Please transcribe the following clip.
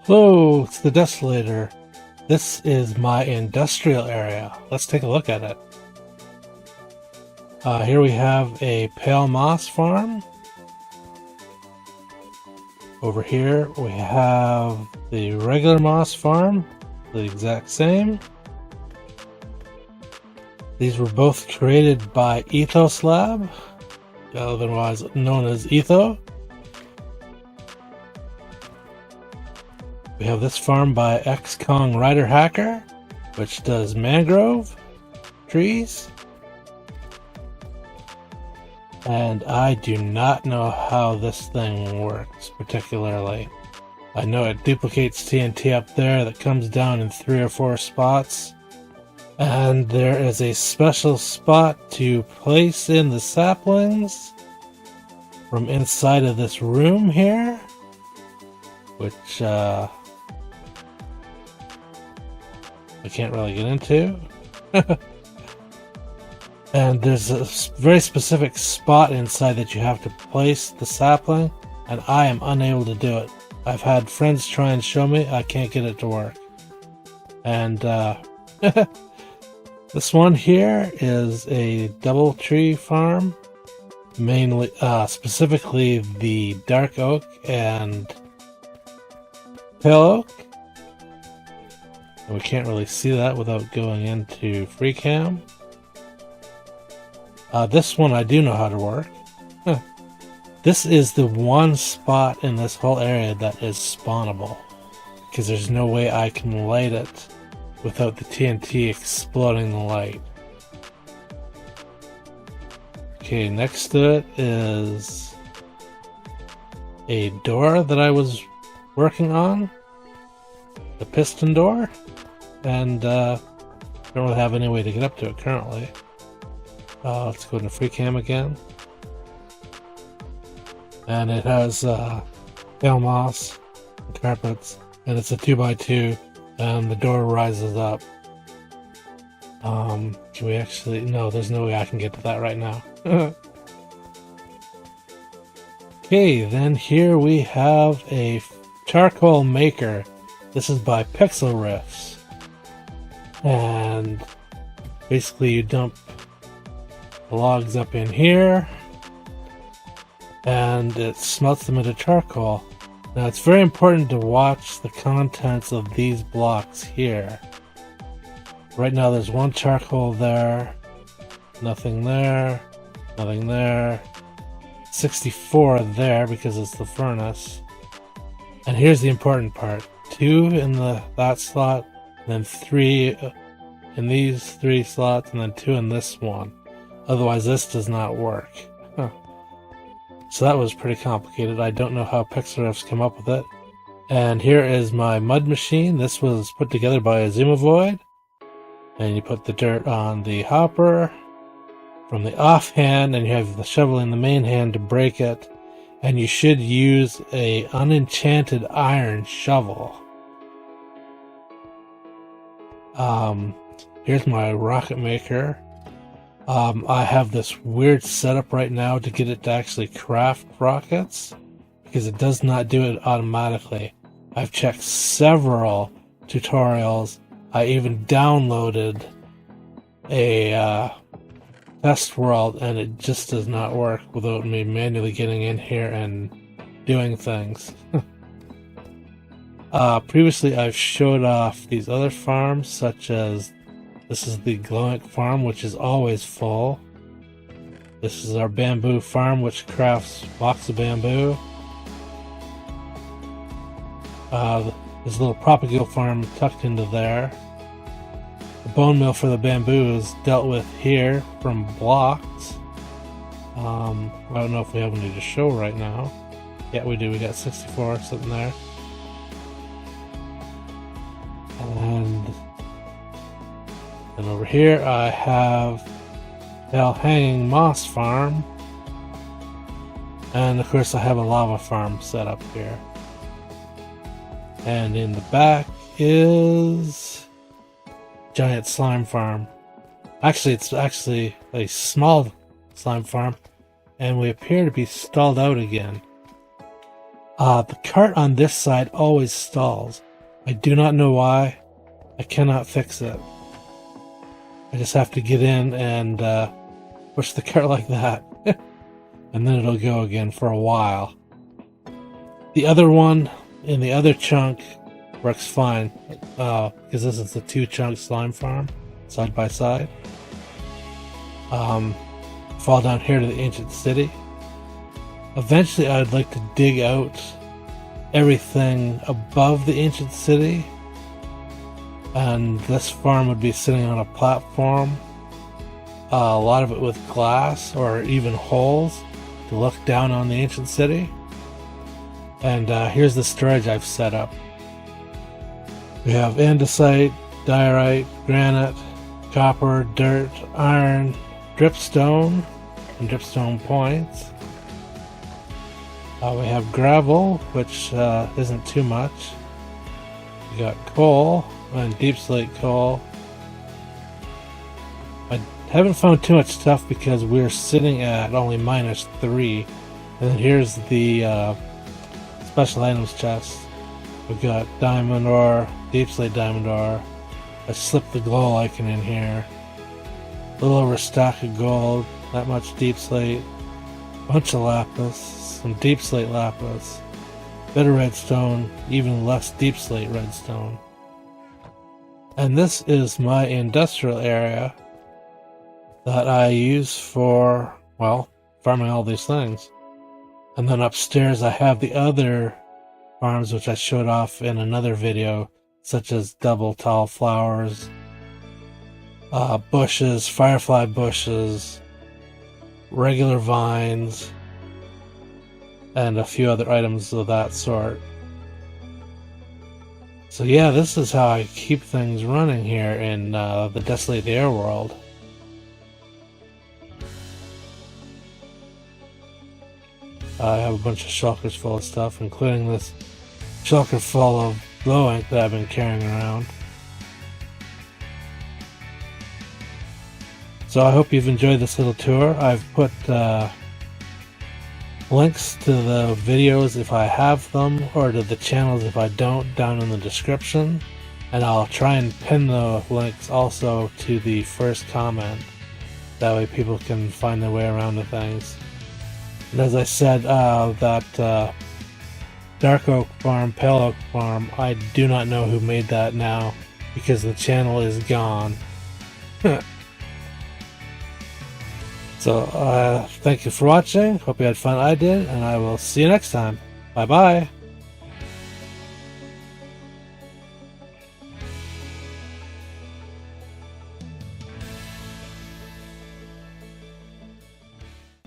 Hello, it's the Desolator. This is my industrial area. Let's take a look at it. Here we have a pale moss farm. Over here we have the regular moss farm, the exact same. These were both created by Ethos Lab, otherwise known as Etho. We have this farm by X-Kong Rider Hacker, which does mangrove trees. And I do not know how this thing works particularly. I know it duplicates TNT up there that comes down in 3 or 4 spots. And there is a special spot to place in the saplings from inside of this room here, which I can't really get into. And there's a very specific spot inside that you have to place the sapling, and I am unable to do it. I've had friends try and show me, I can't get it to work. And this one here is a double tree farm, mainly, specifically the dark oak and pale oak. And we can't really see that without going into FreeCam. This one I do know how to work. This is the one spot in this whole area that is spawnable, because there's no way I can light it without the TNT exploding the light. Okay, next to it is a door that I was working on, the piston door, and don't really have any way to get up to it currently. Let's go into FreeCam again. And it has pale moss and carpets, and it's a 2x2, and the door rises up. Can we actually... No, there's no way I can get to that right now. Okay, then here we have a charcoal maker. This is by Pixel Riffs. And basically you dump the logs up in here, and it smelts them into charcoal. Now it's very important to watch the contents of these blocks here. Right now there's 1 charcoal there, nothing there, nothing there, 64 there because it's the furnace. And here's the important part: 2 in that slot, then 3 in these 3 slots, and then 2 in this one. Otherwise this does not work. So that was pretty complicated. I don't know how Pixelriffs came up with it. And here is my mud machine. This was put together by Azumavoid. And you put the dirt on the hopper from the off hand, and you have the shovel in the main hand to break it. And you should use a unenchanted iron shovel. Here's my rocket maker. I have this weird setup right now to get it to actually craft rockets, because it does not do it automatically. I've checked several tutorials. I even downloaded a test world, and it just does not work without me manually getting in here and doing things. Previously I've showed off these other farms, such as this is the Glowink farm, which is always full. This is our bamboo farm, which crafts blocks of bamboo. This little propagule farm tucked into there. The bone mill for the bamboo is dealt with here from blocks. I don't know if we have any to show right now. Yeah, we do. We got 64 sitting there. And over here I have El Hanging Moss Farm, and of course I have a lava farm set up here. And in the back is Giant Slime Farm. Actually, it's actually a small slime farm, and we appear to be stalled out again. The cart on this side always stalls. I do not know why. I cannot fix it. I just have to get in and push the cart like that. And then it'll go again for a while. The other one in the other chunk works fine. Because this is the 2-chunk slime farm, side by side. Fall down here to the ancient city. Eventually I'd like to dig out everything above the ancient city, and this farm would be sitting on a platform, a lot of it with glass or even holes to look down on the ancient city. And here's the storage I've set up. We have andesite, diorite, granite, copper, dirt, iron, dripstone, and dripstone points. We have gravel, which isn't too much. We got coal and deep slate coal. I haven't found too much stuff because we're sitting at only -3. And then here's the special items chest. We've got diamond ore, deep slate diamond ore. I slipped the glow icon in here. A little over a stack of gold, not much deep slate. Bunch of lapis, some deep slate lapis, bit of redstone, even less deep slate redstone. And this is my industrial area that I use for, well, farming all these things. And then upstairs I have the other farms which I showed off in another video, such as double tall flowers, bushes, firefly bushes, regular vines, and a few other items of that sort. So yeah, this is how I keep things running here in the Desolate Air world. I have a bunch of shulkers full of stuff, including this shulker full of glow ink that I've been carrying around. So I hope you've enjoyed this little tour. I've put links to the videos if I have them, or to the channels if I don't, down in the description. And I'll try and pin the links also to the first comment. That way people can find their way around to things. And as I said, that Dark Oak Farm, Pale Oak Farm, I do not know who made that now, because the channel is gone. So, thank you for watching. Hope you had fun. I did, and I will see you next time. Bye bye.